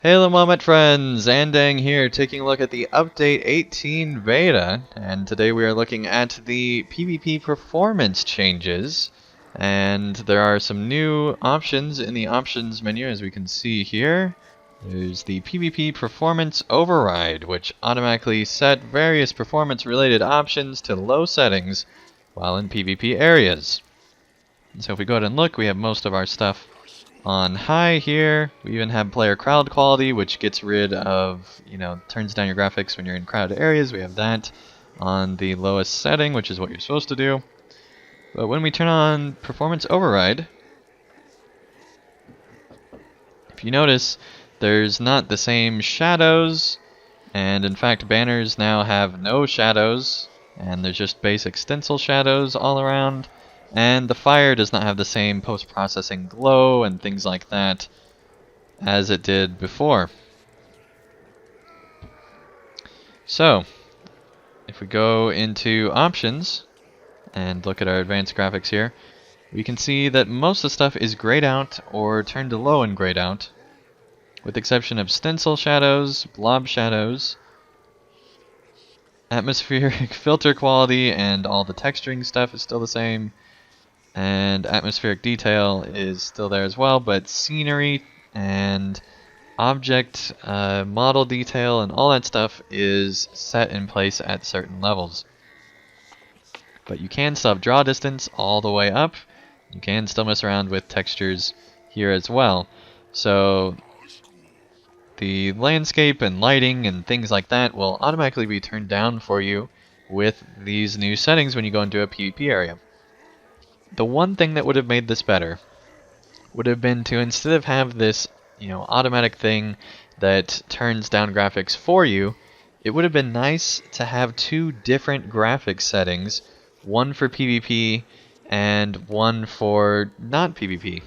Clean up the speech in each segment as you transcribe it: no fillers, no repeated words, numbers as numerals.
Hello Moment friends, Andang here taking a look at the Update 18 beta, and today we are looking at the PvP performance changes, and there are some new options in the options menu as we can see here. There's the PvP performance override, which automatically set various performance related options to low settings while in PvP areas. And so if we go ahead and look, we have most of our stuff on high here. We even have player crowd quality, which gets rid of, turns down your graphics when you're in crowded areas. We have that on the lowest setting, which is what you're supposed to do. But when we turn on performance override, if you notice, there's not the same shadows, and in fact banners now have no shadows, and there's just basic stencil shadows all around. And the fire does not have the same post-processing glow and things like that as it did before. So, if we go into options and look at our advanced graphics here, we can see that most of the stuff is grayed out or turned to low and grayed out, with the exception of stencil shadows, blob shadows, atmospheric filter quality, and all the texturing stuff is still the same. And atmospheric detail is still there as well, but scenery and object model detail and all that stuff is set in place at certain levels. But you can still have draw distance all the way up. You can still mess around with textures here as well. So the landscape and lighting and things like that will automatically be turned down for you with these new settings when you go into a PvP area. The one thing that would have made this better would have been to, instead of have this, automatic thing that turns down graphics for you, it would have been nice to have two different graphics settings, one for PvP and one for not PvP.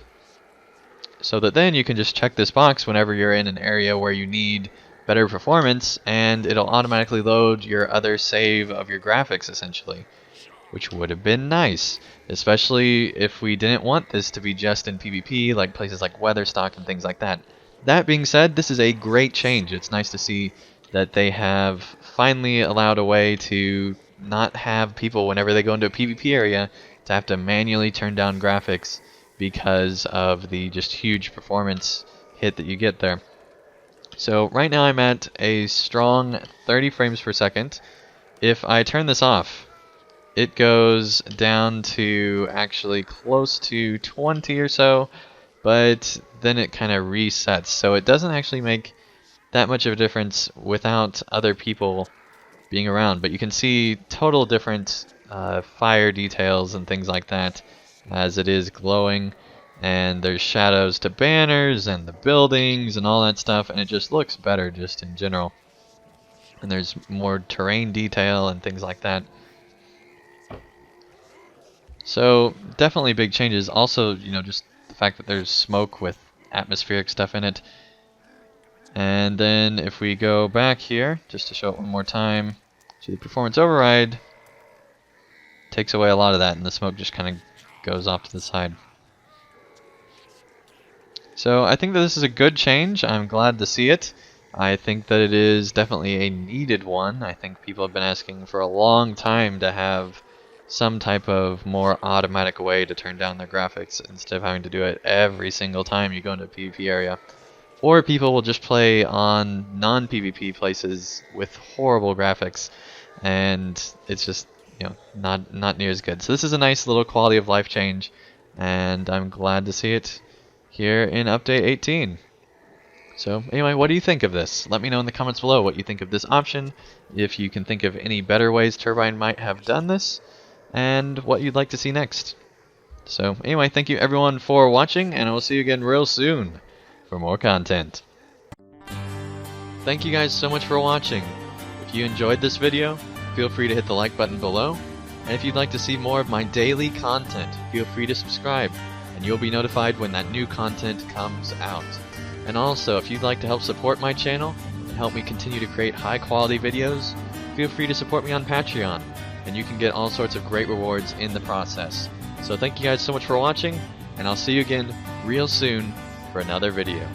So that then you can just check this box whenever you're in an area where you need better performance, and it'll automatically load your other save of your graphics essentially, which would have been nice, especially if we didn't want this to be just in PvP, like places like Weatherstock and things like that. That being said, this is a great change. It's nice to see that they have finally allowed a way to not have people, whenever they go into a PvP area, to have to manually turn down graphics because of the just huge performance hit that you get there. So right now I'm at a strong 30 frames per second. If I turn this off, it goes down to actually close to 20 or so, but then it kind of resets. So it doesn't actually make that much of a difference without other people being around. But you can see total different fire details and things like that as it is glowing. And there's shadows to banners and the buildings and all that stuff, and it just looks better just in general. And there's more terrain detail and things like that. So definitely big changes. Also, just the fact that there's smoke with atmospheric stuff in it. And then if we go back here, just to show it one more time, to the performance override, takes away a lot of that, and the smoke just kind of goes off to the side. So I think that this is a good change. I'm glad to see it. I think that it is definitely a needed one. I think people have been asking for a long time to have some type of more automatic way to turn down their graphics instead of having to do it every single time you go into a PvP area. Or people will just play on non-PvP places with horrible graphics, and it's just not near as good. So this is a nice little quality of life change, and I'm glad to see it here in Update 18. So anyway, what do you think of this? Let me know in the comments below what you think of this option, if you can think of any better ways Turbine might have done this, and what you'd like to see next. So anyway, thank you everyone for watching, and I will see you again real soon for more content. Thank you guys so much for watching. If you enjoyed this video, feel free to hit the like button below, and if you'd like to see more of my daily content, feel free to subscribe, and you'll be notified when that new content comes out. And also, if you'd like to help support my channel and help me continue to create high quality videos, feel free to support me on Patreon, and you can get all sorts of great rewards in the process. So thank you guys so much for watching, and I'll see you again real soon for another video.